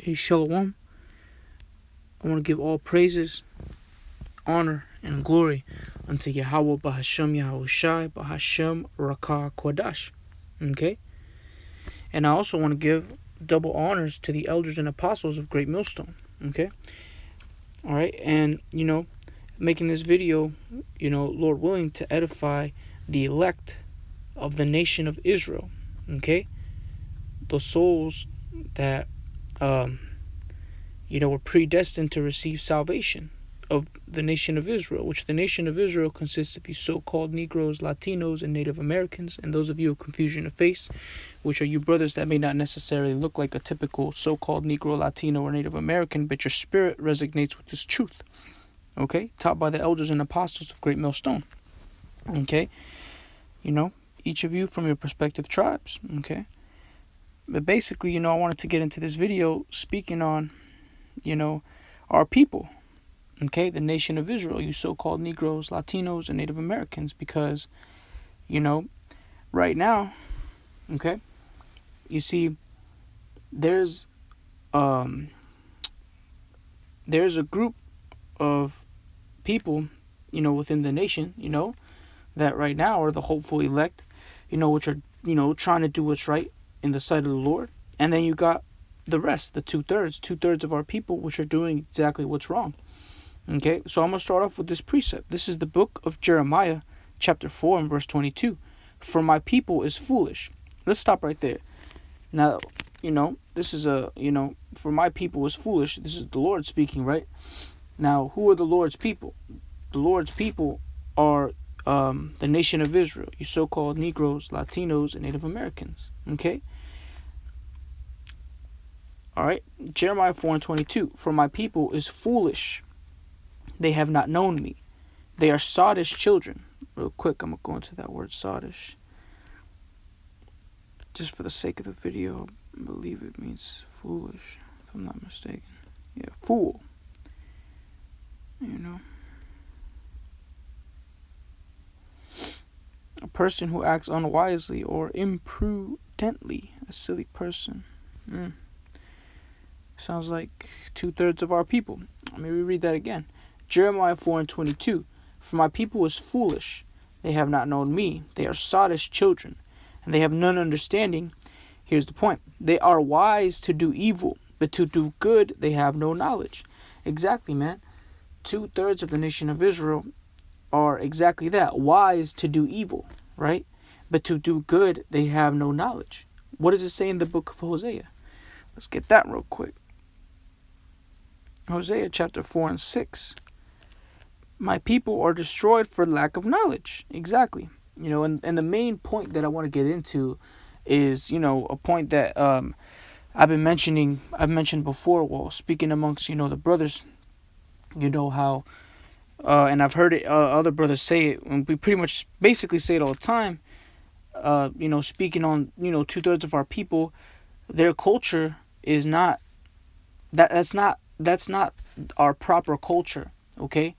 Hey, Shalom. I want to give all praises, honor, and glory unto Yahweh Bahashem Yahushai Bahashem Rakah Kodash. Okay? And I also want to give double honors to the elders and apostles of Great Millstone. Okay? Alright? And, making this video, Lord willing, to edify the elect of the nation of Israel. Okay? Those souls that, were predestined to receive salvation of the nation of Israel, which the nation of Israel consists of you so-called Negroes, Latinos, and Native Americans, and those of you of confusion of face, which are you brothers that may not necessarily look like a typical so-called Negro, Latino, or Native American, but your spirit resonates with this truth, okay? Taught by the elders and apostles of Great Millstone, okay? Each of you from your respective tribes, okay? But basically, I wanted to get into this video speaking on, our people, okay, the nation of Israel, you so-called Negroes, Latinos, and Native Americans, because, right now, okay, you see, there's a group of people, within the nation, that right now are the hopeful elect, which are, trying to do what's right in the sight of the Lord. And then you got the rest, the two-thirds of our people, which are doing exactly what's wrong. Okay, so I'm going to start off with this precept. This is the book of Jeremiah, chapter 4 and verse 22. For my people is foolish. Let's stop right there. Now, this is for my people is foolish. This is the Lord speaking, right? Now, who are the Lord's people? The Lord's people are the nation of Israel, you so-called Negroes, Latinos, and Native Americans. Okay? All right, Jeremiah 4 and 22. For my people is foolish. They have not known me. They are sottish children. Real quick, I'm going to go into that word sottish. Just for the sake of the video, I believe it means foolish, if I'm not mistaken. Yeah, fool. A person who acts unwisely or imprudently. A silly person. Sounds like two-thirds of our people. Let me reread that again. Jeremiah 4 and 22. For my people is foolish. They have not known me. They are sottish children, and they have none understanding. Here's the point. They are wise to do evil, but to do good they have no knowledge. Exactly, man. Two-thirds of the nation of Israel are exactly that. Wise to do evil, right? But to do good they have no knowledge. What does it say in the book of Hosea? Let's get that real quick. Hosea chapter 4 and 6. My people are destroyed for lack of knowledge. Exactly. And the main point that I want to get into is, a point that I've mentioned before while speaking amongst, the brothers, how, and I've heard it, other brothers say it, and we pretty much basically say it all the time, speaking on, two-thirds of our people, their culture is not, that's not our proper culture, okay?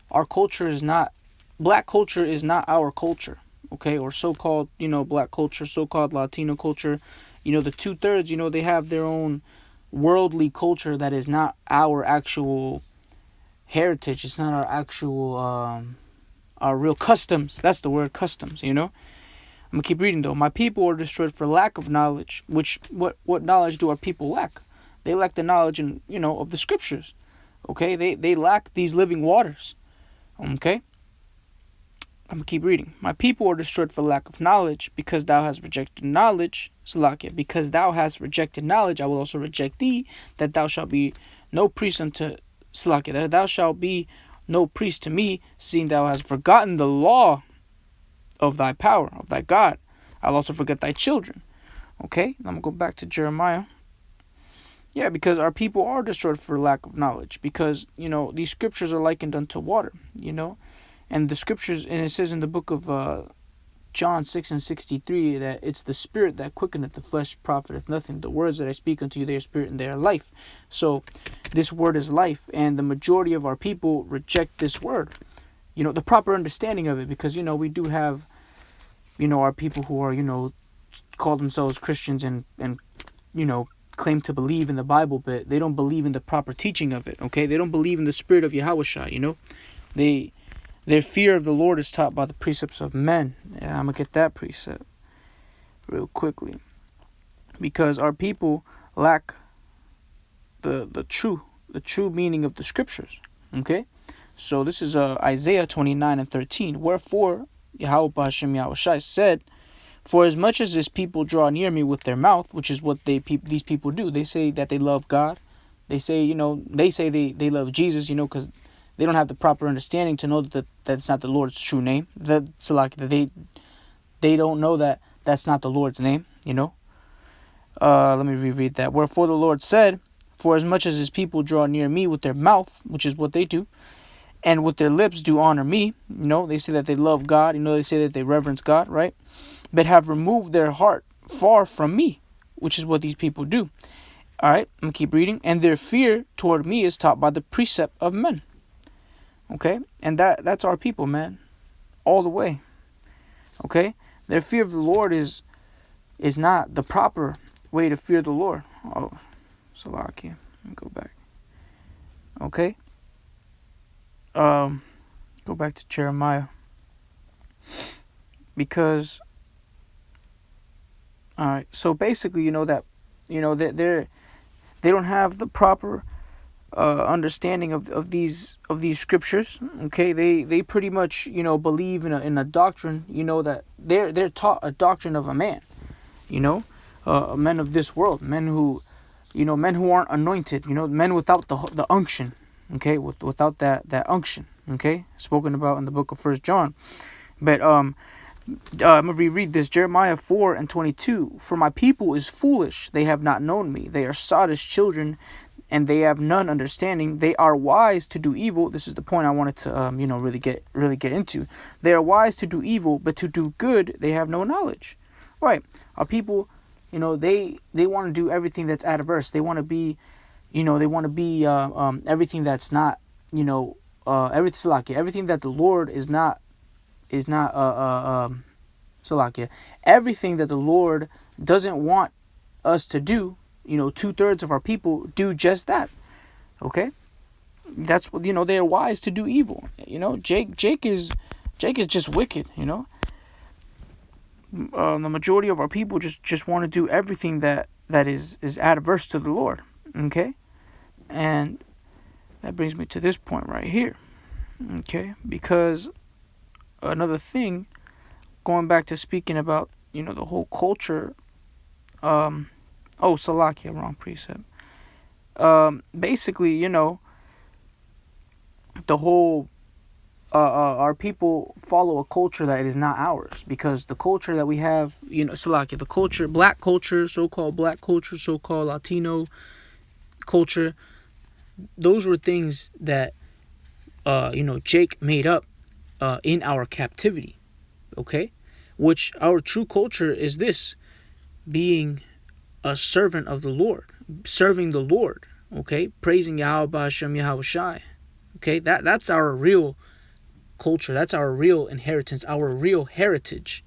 Our culture is not, black culture is not our culture, okay? Or so-called, black culture, so-called Latino culture. The two-thirds, they have their own worldly culture that is not our actual heritage. It's not our actual, our real customs. That's the word, customs, I'm going to keep reading, though. My people are destroyed for lack of knowledge, which, what knowledge do our people lack? They lack the knowledge, of the scriptures, okay? They lack these living waters. Okay? I'm going to keep reading. My people are destroyed for lack of knowledge, because thou hast rejected knowledge. Salakia, because thou hast rejected knowledge, I will also reject thee, that thou shalt be no priest unto Salakia, that thou shalt be no priest to me, seeing thou hast forgotten the law of thy power, of thy God. I'll also forget thy children. Okay? I'm going to go back to Jeremiah. Yeah, because our people are destroyed for lack of knowledge. Because, these scriptures are likened unto water, And the scriptures, and it says in the book of John 6 and 63, that it's the spirit that quickeneth, the flesh profiteth nothing. The words that I speak unto you, they are spirit and they are life. So, this word is life. And the majority of our people reject this word. The proper understanding of it. Because, we do have, our people who are, call themselves Christians and claim to believe in the Bible, but they don't believe in the proper teaching of it. Okay, they don't believe in the spirit of Yahushua. Their fear of the Lord is taught by the precepts of men. And I'm gonna get that precept real quickly, because our people lack the true meaning of the scriptures. Okay, so this is Isaiah 29:13. Wherefore Yahweh Hashem Yahushai said, for as much as this people draw near me with their mouth, which is what these people do, they say that they love God. They say, they love Jesus, because they don't have the proper understanding to know that that's not the Lord's true name. That's like they don't know that that's not the Lord's name. Let me reread that. Wherefore the Lord said, for as much as his people draw near me with their mouth, which is what they do, and with their lips do honor me, they say that they love God, they say that they reverence God, right? But have removed their heart far from me, which is what these people do. All right, I'm going to keep reading. And their fear toward me is taught by the precept of men. Okay, and that's our people, man, all the way. Okay, their fear of the Lord is not the proper way to fear the Lord. Oh, Salakia, let me go back. Okay, go back to Jeremiah, because all right, so basically, that they don't have the proper understanding of these scriptures. Okay, they pretty much believe in a doctrine. That they're taught a doctrine of a man. Men of this world, men who aren't anointed. Men without the unction. Okay, without that unction. Okay, spoken about in the book of 1 John. But I'm going to reread this. Jeremiah 4:22. For my people is foolish, they have not known me. They are sottish children, and they have none understanding. They are wise to do evil. This is the point I wanted to really get into. They are wise to do evil, but to do good they have no knowledge. Right. Our people, they want to do everything that's adverse. They want to be, everything that's not, everything that the Lord is not Salakia. Everything that the Lord doesn't want us to do, 2/3 of our people do just that. Okay? That's what, they're wise to do evil. Jake is just wicked, the majority of our people just want to do everything that is adverse to the Lord. Okay? And that brings me to this point right here. Okay? Because another thing, going back to speaking about, the whole culture, Salakia, wrong precept. Basically, the whole, our people follow a culture that is not ours, because the culture that we have, Salakia, the culture, black culture, so-called Latino culture, those were things that, Jake made up in our captivity, okay? Which our true culture is this, being a servant of the Lord, serving the Lord, okay? Praising Yahweh Hashem Yahushai, okay? That's our real culture. That's our real inheritance, our real heritage,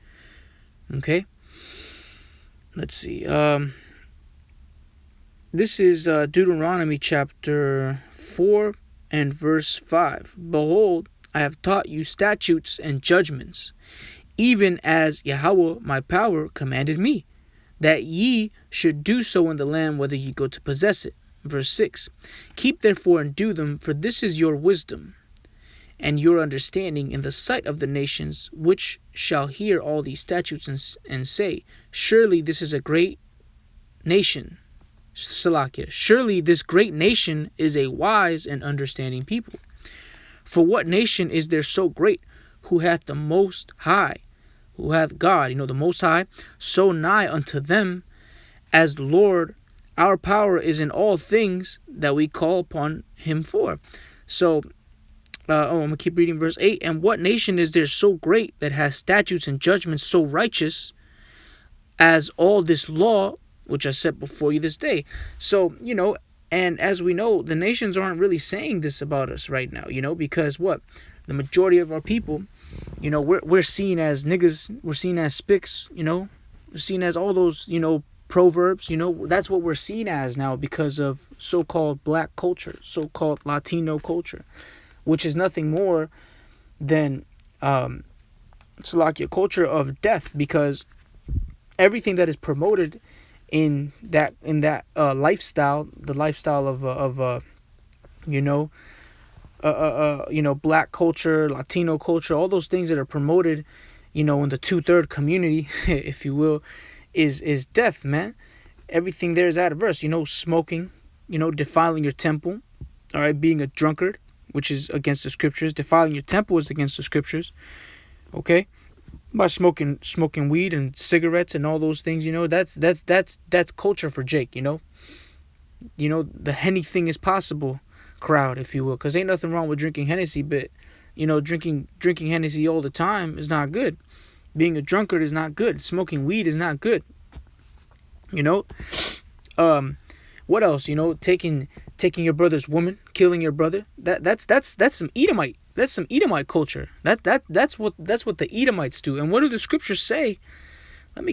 okay? Let's see. This is Deuteronomy chapter 4 and verse 5. Behold, I have taught you statutes and judgments, even as Yahweh my power commanded me, that ye should do so in the land whither ye go to possess it. Verse 6. Keep therefore and do them, for this is your wisdom and your understanding in the sight of the nations, which shall hear all these statutes and say, surely this is a great nation. Salakia. Surely this great nation is a wise and understanding people. For what nation is there so great, who hath the Most High, who hath God, the Most High, so nigh unto them, as the Lord our power is in all things that we call upon him for. So, I'm going to keep reading verse 8. And what nation is there so great that has statutes and judgments so righteous as all this law which I set before you this day? So, and as we know, the nations aren't really saying this about us right now, because what? The majority of our people, we're seen as niggas, we're seen as spics, we're seen as all those, proverbs. That's what we're seen as now because of so-called black culture, so-called Latino culture, which is nothing more than it's like a culture of death, because everything that is promoted in that lifestyle, the lifestyle of black culture, Latino culture, all those things that are promoted, in the 2/3 community, if you will, is death, man. Everything there is adverse. Smoking, defiling your temple, all right, being a drunkard, which is against the scriptures. Defiling your temple is against the scriptures. Okay, by smoking weed and cigarettes and all those things, that's culture for Jake. The Henny thing is possible crowd, if you will, because ain't nothing wrong with drinking Hennessy, but drinking Hennessy all the time is not good. Being a drunkard is not good. Smoking weed is not good. What else? Taking your brother's woman, killing your brother. That's some Edomite. That's some Edomite culture. That's what the Edomites do. And what do the scriptures say? Let me get